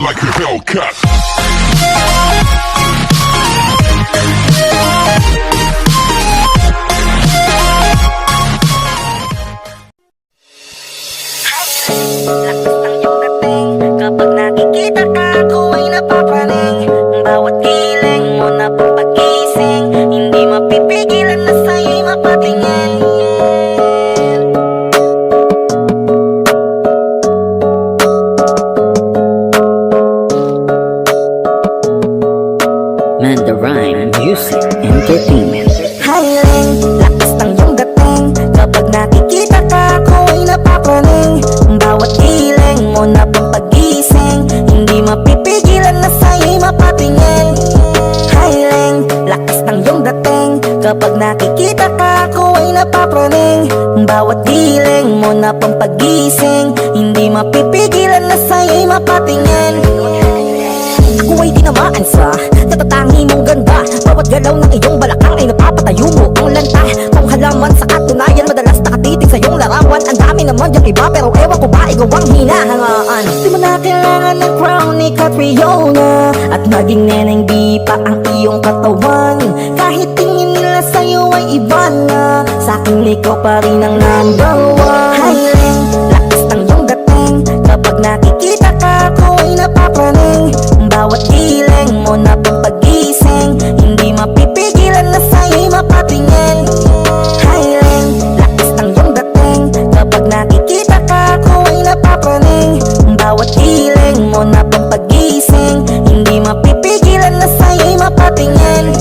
like a Hellcat. Lakas ng iyong dating, kapag nakikita ka ako ay napapraning. Bawat giling mo na pang pagising, hindi mapipigilan na sa'yo'y mapatingin. Manda Rhyme Music Entertainment. Hiling, lakas ng iyong dating, kapag nakikita ka ako ay napapraning. Bawat giling mo na pang pagising, hindi mapipigilan na sa'yo'y mapatingin. Hiling, lakas ng iyong dating, kapag nakikita ka ako ay napapraning. Bawat giling mo na pang pagising, hindi mapipigilan na sa'yo'y mapatingin. Ako ay tinamaan sa natatangi mong ganda. Bawat galaw ng iyong balakang ay napapatayo mo ang lanta. Kung halaman sa katunayan, madalas nakatitig sa iyong larawan. Ang dami naman diyang iba, pero ewan ko ba ikaw ang hinahangaan. Di mo na kailangan ng crown ni Catriona, at maging neneng di pa ang iyong katawan. Kahit tingin nila sa'yo ay iba na, sa'kin ikaw pa rin ang number one. Hiling, lakas ng iyong dating, kapag nakikita ka ako ay napapraning. Bawat giling mo na pang pagising, hindi mapipigilan na sa'yo'y mapatingin. Hiling, lakas ng iyong dating, kapag nakikita ka ako ay napapraning. Bawat giling mo na pang pagising, hindi mapipigilan na sa'yo'y mapatingin.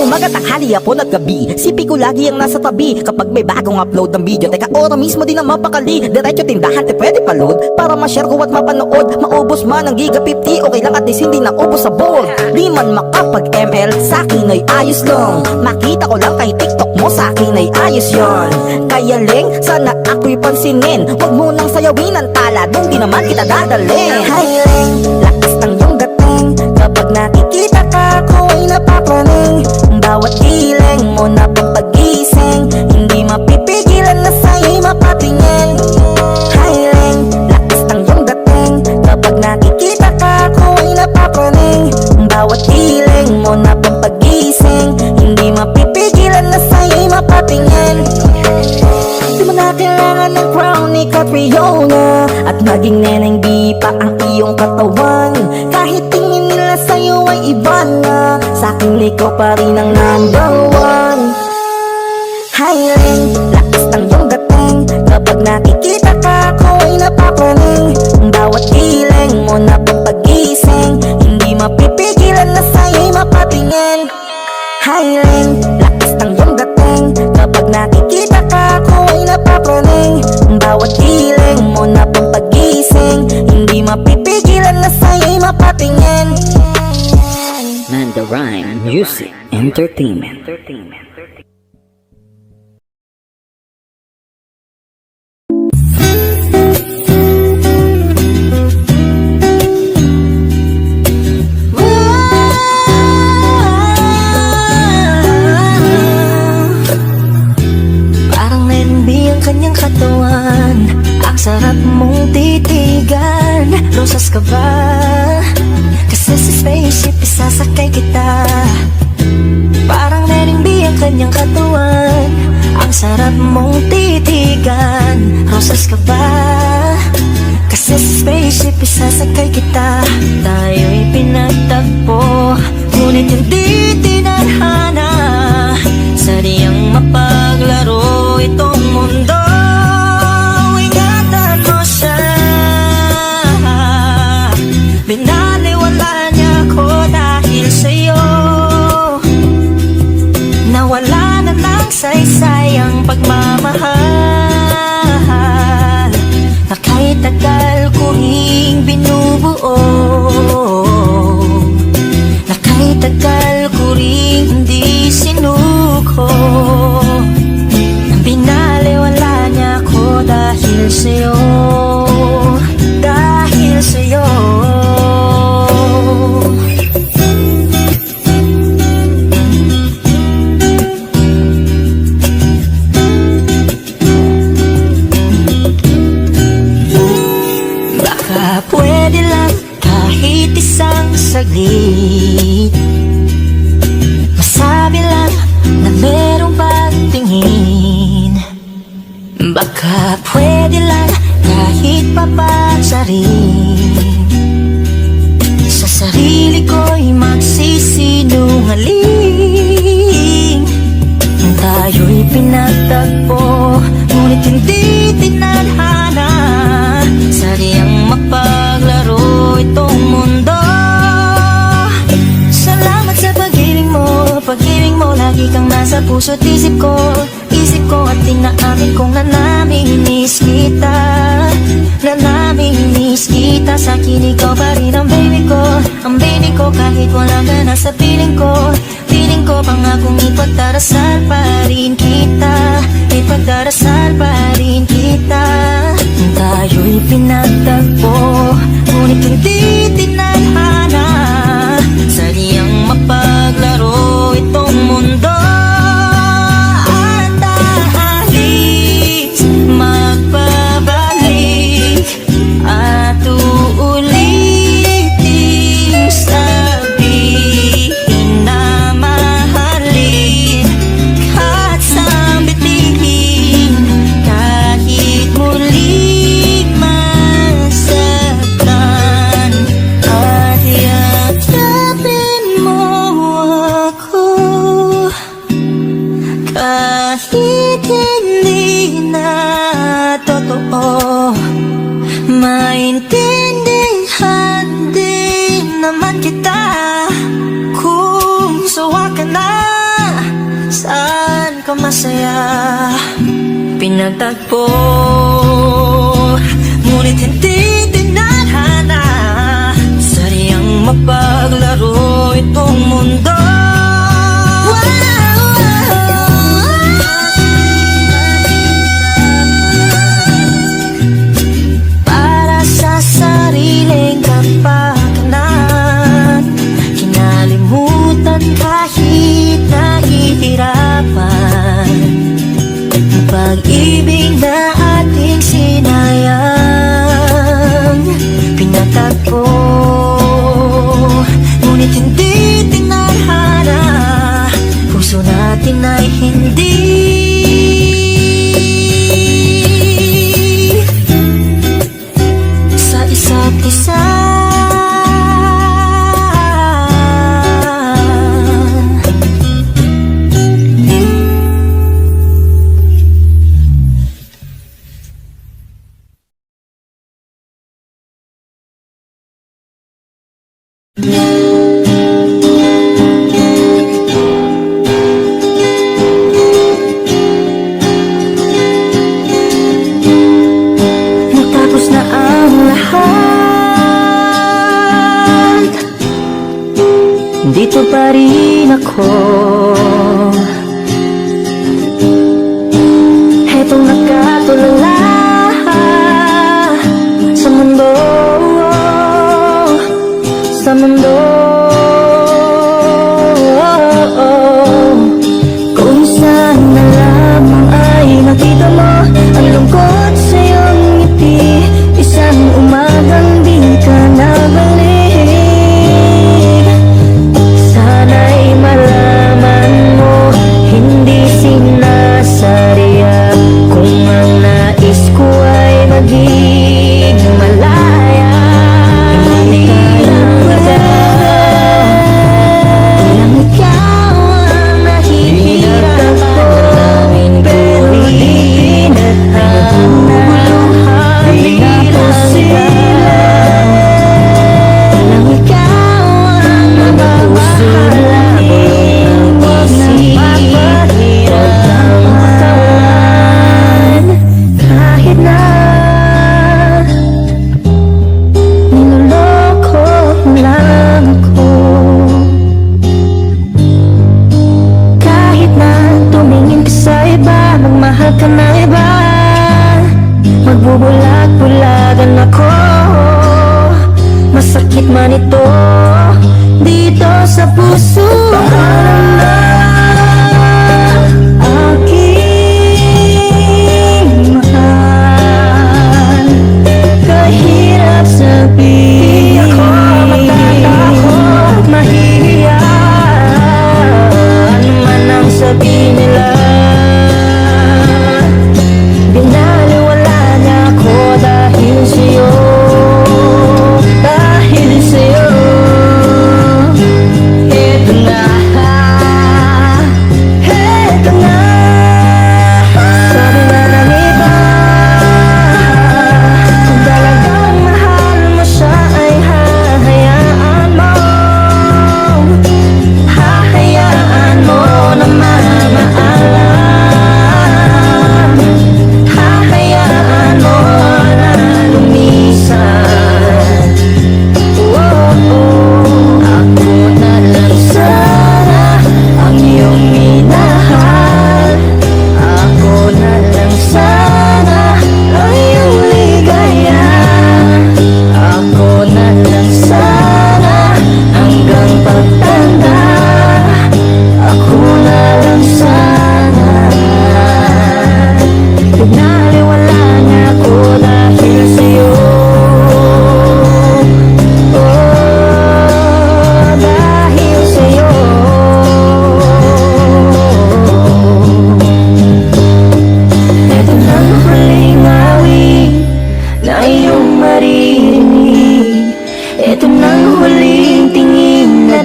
Umaga, tanghali, hapon at gabi, sipi ko lagi ang nasa tabi. Kapag may bagong upload ng video, teka ora mismo din ang mapakali. Diretso tindahan, te pwede pa-load, para ma-share ko at mapanood. Maubos man ang giga 50, okay lang at least hindi na ubos sa board. Di man makapag ML, sa'kin ay ayos lang. Makita ko lang kay TikTok mo, sa'kin ay ayos yon. Kaya Leng, sana ako'y pansinin, wag mo nang sayawin ang tala, dun di naman kita dadalhin. Hiling, lakas ng iyong dating, kapag nakikita ka ako ay napapraning. Bawat giling mo na pang pagising, hindi mapipigilan na sa'yo'y mapatingin. Hiling, lakas ng iyong dating, kapag nakikita ka ako ay napapraning. Bawat giling mo na pang pagising, hindi mapipigilan na sa'yo'y mapatingin. Di mo na kailangan ng crown ni Catriona, at maging neneng di pa ang iyong katawan. Kahit tingin nila sa'yo ay iba na, sa'kin ikaw pa rin ang number one. Hiling, lakas ng iyong dating, kapag nakikita ka ako ay napapraning. Bawat giling mo na pang pagising, hindi mapipigilan na sa'yo'y mapatingin. Hiling, lakas ng iyong dating, kapag nakikita ka ako ay napapraning. Bawat giling mo na pang pagising, hindi mapipigilan na sa'yo'y mapatingin. Manda Rhyme Music Entertainment. Parang nenbi ang kanyang katawan, ang sarap mong titigan. Rosas ka ba? Kasi sa spaceship isasakay kita. Parang nenbi ang kanyang katawan, ang sarap mong titigan. Rosas ka ba? Kasi sa spaceship isasakay kita. Tayo'y pinagtagpo, ngunit hindi tinadhana. Sadyang mapaglaro itong mundo. Ingatan mo siya, binaliwala niya ako dahil sa'yo. Nawala na ng saysay ang pagmamahal na kahit tagal ko ring binubuo, na kahit tagal ko ring hindi sinuko. Binaliwala niya ako dahil sa'yo, dahil sa'yo. Baka pwede lang saglit. Masabi lang na merong pagtingin. Baka pwede lang kahit papagsarin. Sa sarili ko'y magsisinungaling. Tayo'y pinagtagpo, ngunit hindi tinadhana. Sadyang mapaglaro itong mundo. Salamat sa pag-ibig mo, lagi kang nasa puso't isip ko. Isip ko at tinaamin kong nanamimiss kita. Nanamimiss kita, sa akin ikaw pa rin ang baby ko. Ang baby ko kahit wala ka na sa piling ko. Piling ko pangakong ipagdarasal pa rin kita. Ipagdarasal pa rin kita. Tayo'y pinagtagpo, ngunit hindi tinadhana. Sadyang mapaglaro itong mundo. At aalis, magpabalik, at uulitin sabihin na mahalin. Kahit sambitin, kahit muling masaktan, at yakapin mo ako. Kahit hindi na totoo, maintindihan din naman kita. Kung sawa ka na, saan ka masaya? Pinagtagpo, ngunit hindi tinadhana. Sadyang mapaglaro itong mundo. Para sa sariling kapakanan, kinalimutan kahit nahihirapan. Pag-ibig na ating sinayang, pinatagpo, ngunit hindi tinadhana. Puso natin ay hindi sa isa't isa. Matapos na ang lahat, dito pa rin ako. Hetong nakatulala sa mundo, sa mundo. Kung saan na lamang ay nakita mo ang lungkot sa iyong ngiti. Isang umagang di ka nabalik. Sana'y malaman mo, hindi sinasadya. Kung ang nais ko ay maging malaya, hindi lang walang ikaw ang nahihirapan. Pero di tinadhana, hirap sila. Walang ikaw ang mapapahalaing isip ang kawan. Kahit na niloloko mo lang ako, kahit na tumingin ka sa iba, magmahal ka ng iba, magbubulag-bulagan ako. Masakit man ito dito sa puso. Alam na aking mahal, kahirap sabihin. Di ako matatakot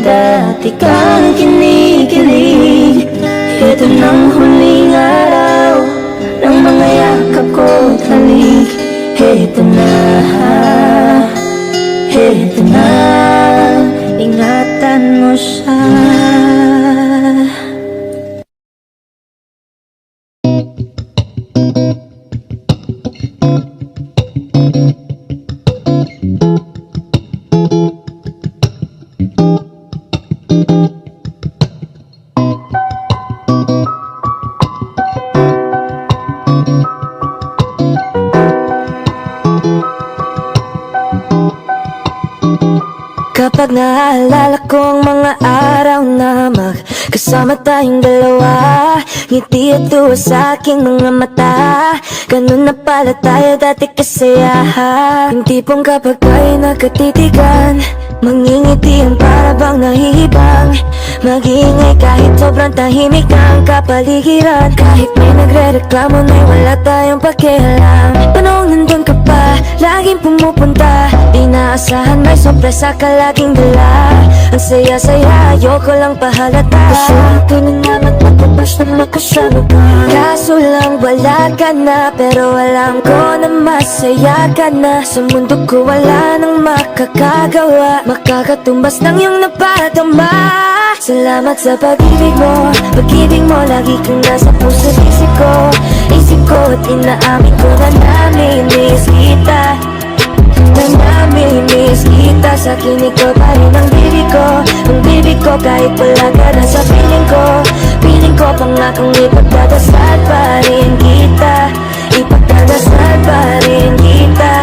dati kang kinikilig. Ito ng huling araw ng mga yakap ko't halik. Ito na, ito na, ingatan mo siya. Kapag naaalala ko ang mga araw na magkasama tayong dalawa, ngiti at tuwa sa aking mga mata. Ganun na pala tayo dati kasaya. Yung tipong kapag tayo nagkatitigan, mangingitian para bang nahihibang. Mag-iingay kahit sobrang tahimik ang kapaligiran. Kahit may nagre-reklamo na'y wala tayong pakialam. Panong nandun ka pa, laging pumupunta. Di naasahan may sorpresa ka laging dala. Ang saya-saya, ayoko lang pahalata. Kasi akin na naman matapos na makasama ka. Kaso lang wala ka na, pero alam ko na masaya ka na. Sa mundo ko wala nang makakagawa, makakatumbas ng iyong napadama. Salamat sa pag-ibig mo lagi kang nasa puso't isip ko at inaamin ko na namimiss kita. Na namimiss kita. Sa akin ikaw pa rin ang bibig ko kahit wala ka na sa piling ko pangakong ipagdadasal pa rin kita. Ipagdadasal pa rin kita.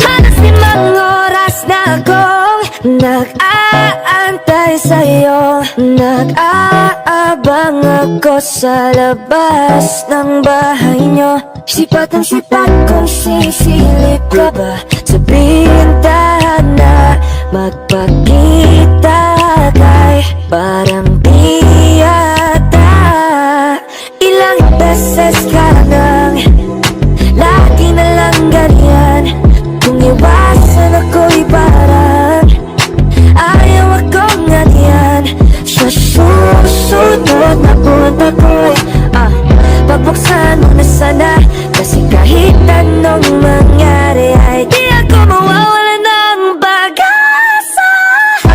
Halos 5 oras na akong nag-aantay sa'yo. Nag-aabang ako sa labas ng bahay nyo. Sipat ang sipat kung sisilip ka ba. Sabihin na magpakita kay parang di yata. Ilang beses ka nang lagi na lang ganyan. Kung iwasan ako'y parang ayaw akong ganyan. Sa susunod na punta ko'y pagbuksan mo na sana. Kasi kahit anong mangyari ay di ako mawawala ng pag-asa.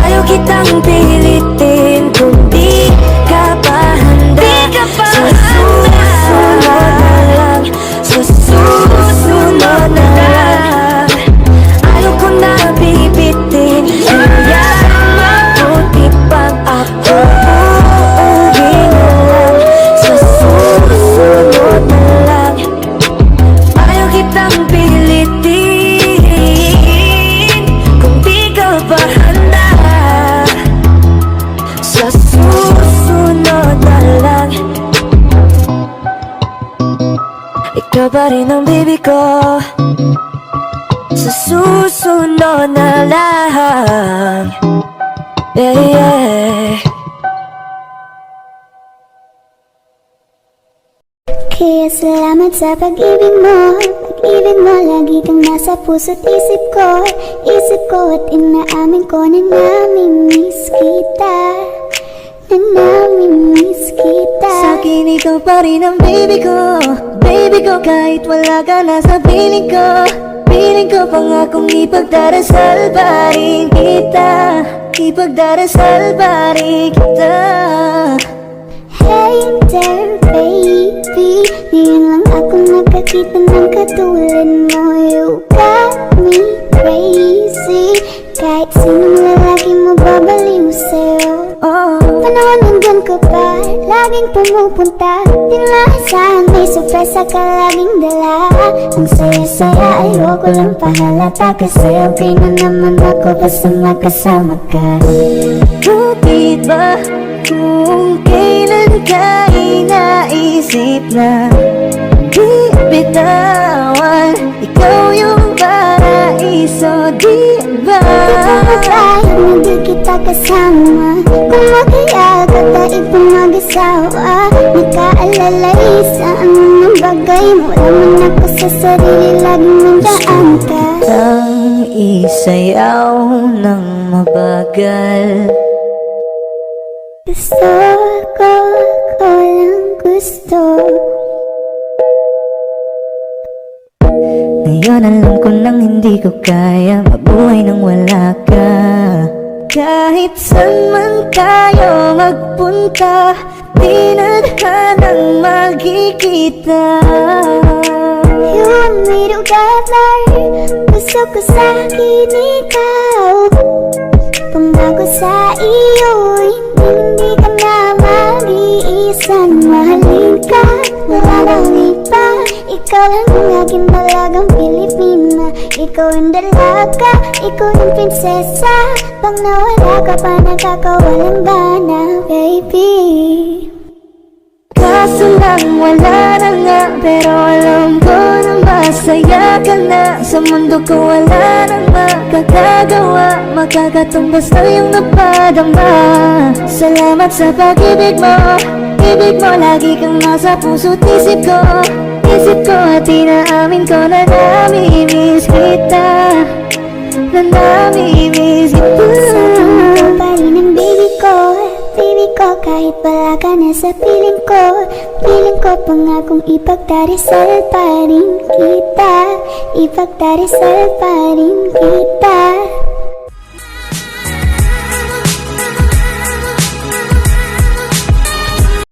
Ayaw kitang pilitin kung di ka pa handa. Sa susunod na lang, sa susunod na lang. Ayaw ko na bibitin, kaya mabuti pang ako uuwi na lang. Sa susunod na lang, ayaw kitang pilitin kung di ka pa handa. Sa susunod na lang, ikaw pa rin ang bibig ko. Sa susunod na lang, yeah, yeah. Kaya salamat sa pag-ibig mo. Pag-ibig mo lagi kang nasa puso't isip ko. Isip ko at inaamin ko na namimiss kita. Na namimiss kita. Sa'kin ikaw pa rin ang baby ko. Baby ko kahit wala ka na sa piling ko. Piling ko pangakong ipagdarasal pa rin kita. Ipagdarasal pa rin kita. Hey there baby, ngayon lang ako nakakita ng katulad mo. You got me crazy, kahit sinong lalaki mo babaliw sa'yo. Panahon nandun ka pa, laging pumupunta. Di naasahan may sorpresa ka laging dala. Ang saya-saya ayoko lang pahalata. Kasi okay na naman ako basta makasama ka. Bakit ba kung kailan ka inaisip na di bitawan? Ikaw yung paraiso, di ba? Totoo tayo na di kita kasama. Kung mag-iag at tayo pang mag-asawa. Nakaalalay sa anong bagay mo. Laman ako sa sarili, laging nandaan ka. Ang isayaw ng mabagal, Gusto ko, ko lang gusto. Ngayon alam ko nang hindi ko kaya mabuhay nang wala ka. Kahit saan man tayo magpunta, di na nang magkikita. You want me together, gusto ko sa'kin ikaw. Pangako sa iyo, hindi ka na mag-iisang mahalin ka. Wala nang iba, ikaw lang ang aking dalagang Pilipina. Ikaw ang dalaga, ikaw ang prinsesa. Pag nawala ka pa, nakakawalang gana, baby. Kaso lang wala na nga, pero alam ko na masaya ka na. Sa mundo ko wala nang makakagawa, makakatumbas na yung napadama. Salamat sa pag-ibig mo, ibig mo lagi kang nasa puso't isip ko. Isip ko at inaamin ko na nami-miss kita, na nami-miss kita. Ikaw pa rin ang baby ko, baby ko. Kahit wala ka na sa piling ko, piling ko. Pangakong ipagdarasal pa rin kita, ipagdarasal pa rin kita.